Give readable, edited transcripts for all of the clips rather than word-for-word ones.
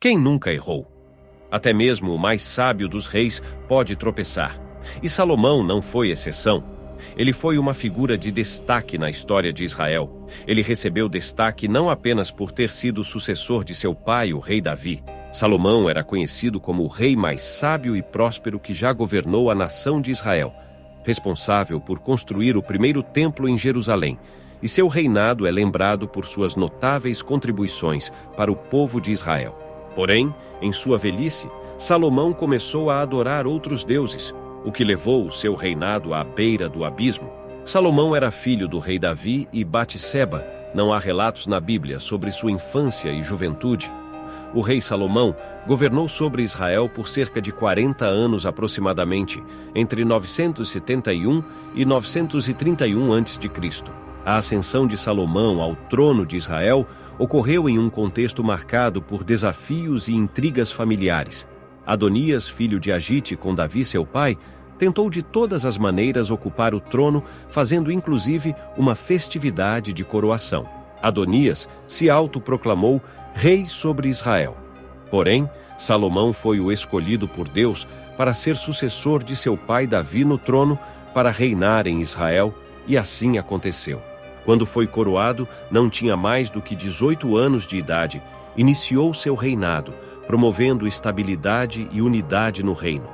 Quem nunca errou? Até mesmo o mais sábio dos reis pode tropeçar. E Salomão não foi exceção. Ele foi uma figura de destaque na história de Israel. Ele recebeu destaque não apenas por ter sido sucessor de seu pai, o rei Davi. Salomão era conhecido como o rei mais sábio e próspero que já governou a nação de Israel, responsável por construir o primeiro templo em Jerusalém, e seu reinado é lembrado por suas notáveis contribuições para o povo de Israel. Porém, em sua velhice, Salomão começou a adorar outros deuses, o que levou o seu reinado à beira do abismo. Salomão era filho do rei Davi e Batseba. Não há relatos na Bíblia sobre sua infância e juventude. O rei Salomão governou sobre Israel por cerca de 40 anos aproximadamente, entre 971 e 931 a.C. A ascensão de Salomão ao trono de Israel ocorreu em um contexto marcado por desafios e intrigas familiares. Adonias, filho de Agite com Davi, seu pai, tentou de todas as maneiras ocupar o trono, fazendo inclusive uma festividade de coroação. Adonias se autoproclamou rei sobre Israel. Porém, Salomão foi o escolhido por Deus para ser sucessor de seu pai Davi no trono, para reinar em Israel, e assim aconteceu. Quando foi coroado, não tinha mais do que 18 anos de idade, iniciou seu reinado, promovendo estabilidade e unidade no reino.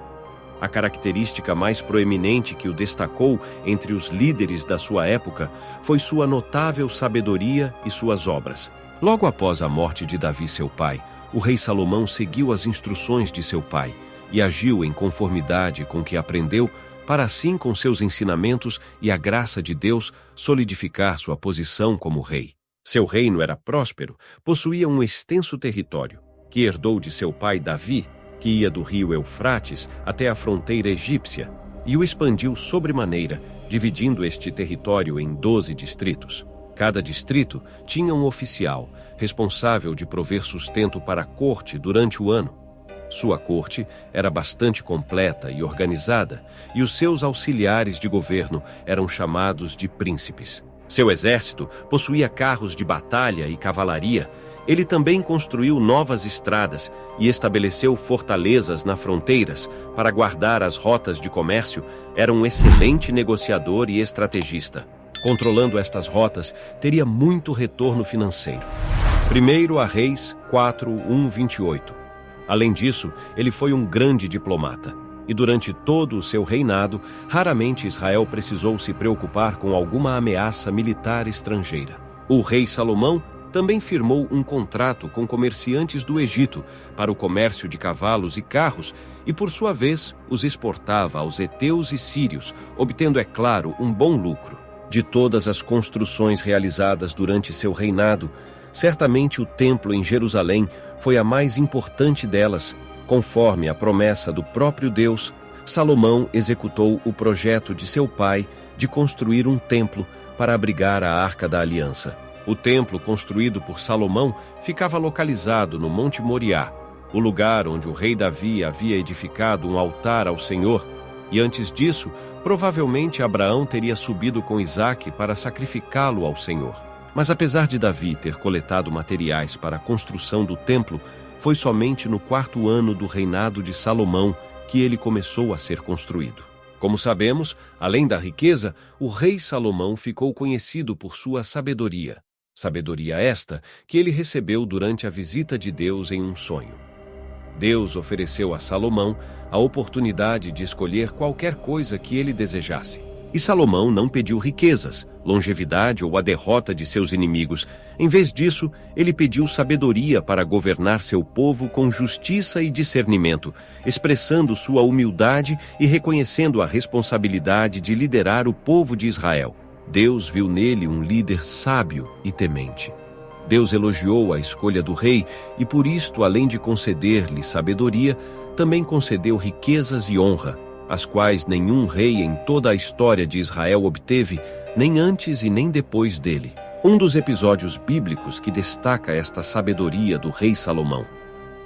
A característica mais proeminente que o destacou entre os líderes da sua época foi sua notável sabedoria e suas obras. Logo após a morte de Davi, seu pai, o rei Salomão seguiu as instruções de seu pai e agiu em conformidade com o que aprendeu, para assim, com seus ensinamentos e a graça de Deus, solidificar sua posição como rei. Seu reino era próspero, possuía um extenso território, que herdou de seu pai Davi, que ia do rio Eufrates até a fronteira egípcia, e o expandiu sobremaneira, dividindo este território em 12 distritos. Cada distrito tinha um oficial, responsável de prover sustento para a corte durante o ano. Sua corte era bastante completa e organizada, e os seus auxiliares de governo eram chamados de príncipes. Seu exército possuía carros de batalha e cavalaria. Ele também construiu novas estradas e estabeleceu fortalezas nas fronteiras para guardar as rotas de comércio. Era um excelente negociador e estrategista. Controlando estas rotas, teria muito retorno financeiro. 1 Reis 4:1-28. Além disso, ele foi um grande diplomata. E durante todo o seu reinado, raramente Israel precisou se preocupar com alguma ameaça militar estrangeira. O rei Salomão também firmou um contrato com comerciantes do Egito para o comércio de cavalos e carros e, por sua vez, os exportava aos heteus e sírios, obtendo, é claro, um bom lucro. De todas as construções realizadas durante seu reinado, certamente o templo em Jerusalém foi a mais importante delas. Conforme a promessa do próprio Deus, Salomão executou o projeto de seu pai de construir um templo para abrigar a Arca da Aliança. O templo construído por Salomão ficava localizado no Monte Moriá, o lugar onde o rei Davi havia edificado um altar ao Senhor, e antes disso, provavelmente Abraão teria subido com Isaque para sacrificá-lo ao Senhor. Mas apesar de Davi ter coletado materiais para a construção do templo, foi somente no 4º ano do reinado de Salomão que ele começou a ser construído. Como sabemos, além da riqueza, o rei Salomão ficou conhecido por sua sabedoria. Sabedoria esta que ele recebeu durante a visita de Deus em um sonho. Deus ofereceu a Salomão a oportunidade de escolher qualquer coisa que ele desejasse. E Salomão não pediu riquezas, longevidade ou a derrota de seus inimigos. Em vez disso, ele pediu sabedoria para governar seu povo com justiça e discernimento, expressando sua humildade e reconhecendo a responsabilidade de liderar o povo de Israel. Deus viu nele um líder sábio e temente. Deus elogiou a escolha do rei e, por isto, além de conceder-lhe sabedoria, também concedeu riquezas e honra, as quais nenhum rei em toda a história de Israel obteve, nem antes e nem depois dele. Um dos episódios bíblicos que destaca esta sabedoria do rei Salomão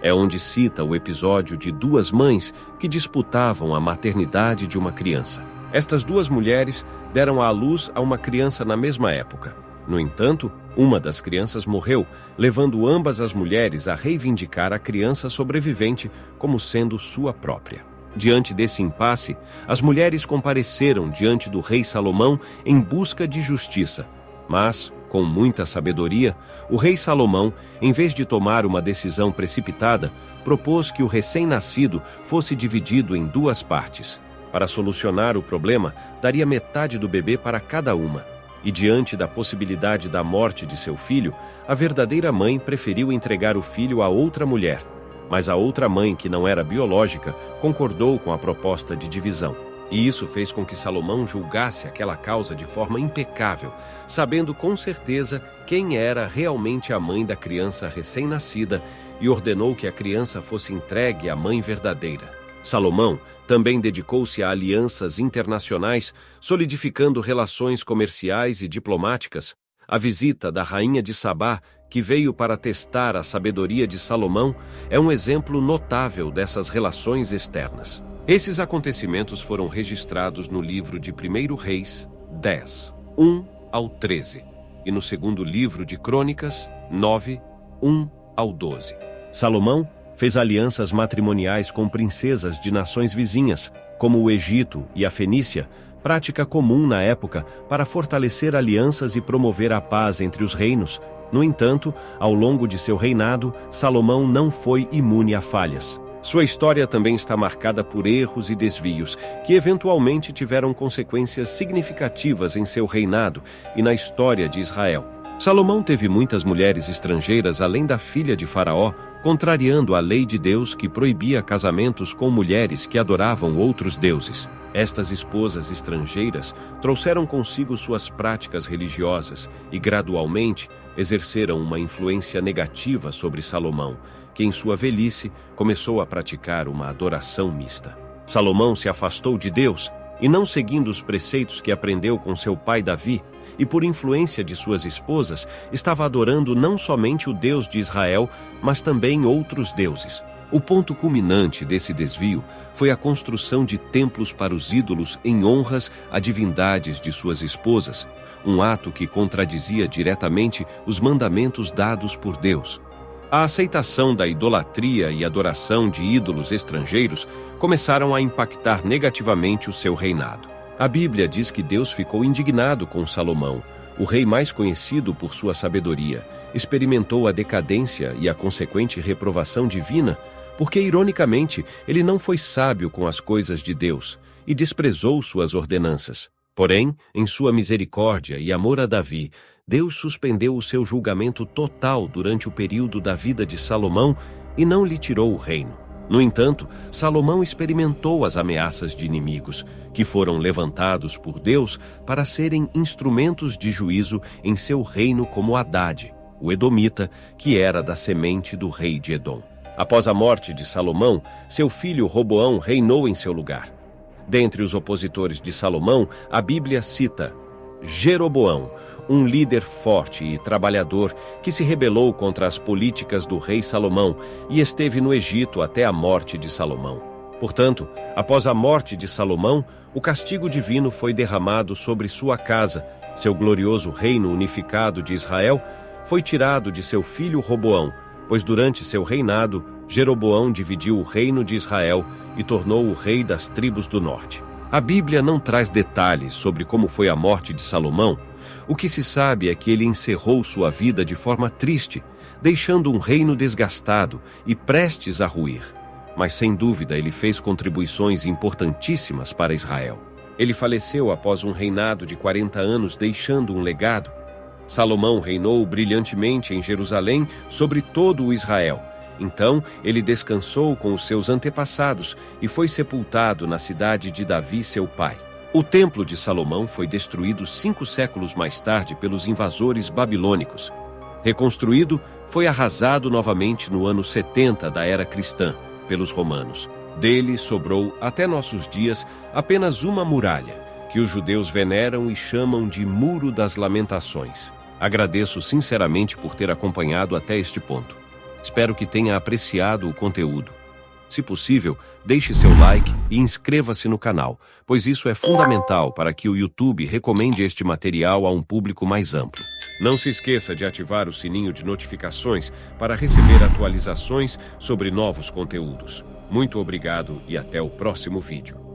é onde cita o episódio de 2 mães que disputavam a maternidade de uma criança. Estas 2 mulheres deram à luz a uma criança na mesma época. No entanto, Uma das crianças morreu, levando ambas as mulheres a reivindicar a criança sobrevivente como sendo sua própria. Diante desse impasse, as mulheres compareceram diante do rei Salomão em busca de justiça. Mas, com muita sabedoria, o rei Salomão, em vez de tomar uma decisão precipitada, propôs que o recém-nascido fosse dividido em 2 partes. Para solucionar o problema, daria metade do bebê para cada uma. E diante da possibilidade da morte de seu filho, a verdadeira mãe preferiu entregar o filho a outra mulher. Mas a outra mãe, que não era biológica, concordou com a proposta de divisão. E isso fez com que Salomão julgasse aquela causa de forma impecável, sabendo com certeza quem era realmente a mãe da criança recém-nascida, e ordenou que a criança fosse entregue à mãe verdadeira. Salomão também dedicou-se a alianças internacionais, solidificando relações comerciais e diplomáticas. A visita da rainha de Sabá, que veio para testar a sabedoria de Salomão, é um exemplo notável dessas relações externas. Esses acontecimentos foram registrados no livro de 1 Reis 10, 1 ao 13, e no segundo livro de Crônicas 9, 1 ao 12. Salomão fez alianças matrimoniais com princesas de nações vizinhas, como o Egito e a Fenícia, prática comum na época para fortalecer alianças e promover a paz entre os reinos. No entanto, ao longo de seu reinado, Salomão não foi imune a falhas. Sua história também está marcada por erros e desvios, que eventualmente tiveram consequências significativas em seu reinado e na história de Israel. Salomão teve muitas mulheres estrangeiras além da filha de Faraó, contrariando a lei de Deus que proibia casamentos com mulheres que adoravam outros deuses. Estas esposas estrangeiras trouxeram consigo suas práticas religiosas e, gradualmente, exerceram uma influência negativa sobre Salomão, que em sua velhice começou a praticar uma adoração mista. Salomão se afastou de Deus e, não seguindo os preceitos que aprendeu com seu pai Davi, e por influência de suas esposas, estava adorando não somente o Deus de Israel, mas também outros deuses. O ponto culminante desse desvio foi a construção de templos para os ídolos em honras a divindades de suas esposas, um ato que contradizia diretamente os mandamentos dados por Deus. A aceitação da idolatria e adoração de ídolos estrangeiros começaram a impactar negativamente o seu reinado. A Bíblia diz que Deus ficou indignado com Salomão, o rei mais conhecido por sua sabedoria. Experimentou a decadência e a consequente reprovação divina, porque, ironicamente, ele não foi sábio com as coisas de Deus e desprezou suas ordenanças. Porém, em sua misericórdia e amor a Davi, Deus suspendeu o seu julgamento total durante o período da vida de Salomão e não lhe tirou o reino. No entanto, Salomão experimentou as ameaças de inimigos, que foram levantados por Deus para serem instrumentos de juízo em seu reino, como Hadade, o edomita, que era da semente do rei de Edom. Após a morte de Salomão, seu filho Roboão reinou em seu lugar. Dentre os opositores de Salomão, a Bíblia cita Jeroboão, um líder forte e trabalhador que se rebelou contra as políticas do rei Salomão e esteve no Egito até a morte de Salomão. Portanto, após a morte de Salomão, o castigo divino foi derramado sobre sua casa. Seu glorioso reino unificado de Israel foi tirado de seu filho Roboão, pois durante seu reinado, Jeroboão dividiu o reino de Israel e tornou o rei das tribos do norte. A Bíblia não traz detalhes sobre como foi a morte de Salomão. O que se sabe é que ele encerrou sua vida de forma triste, deixando um reino desgastado e prestes a ruir. Mas sem dúvida ele fez contribuições importantíssimas para Israel. Ele faleceu após um reinado de 40 anos, deixando um legado. Salomão reinou brilhantemente em Jerusalém sobre todo o Israel. Então ele descansou com os seus antepassados e foi sepultado na cidade de Davi, seu pai. O templo de Salomão foi destruído 5 séculos mais tarde pelos invasores babilônicos. Reconstruído, foi arrasado novamente no ano 70 da era cristã, pelos romanos. Dele sobrou, até nossos dias, apenas uma muralha, que os judeus veneram e chamam de Muro das Lamentações. Agradeço sinceramente por ter acompanhado até este ponto. Espero que tenha apreciado o conteúdo. Se possível, deixe seu like e inscreva-se no canal, pois isso é fundamental para que o YouTube recomende este material a um público mais amplo. Não se esqueça de ativar o sininho de notificações para receber atualizações sobre novos conteúdos. Muito obrigado e até o próximo vídeo.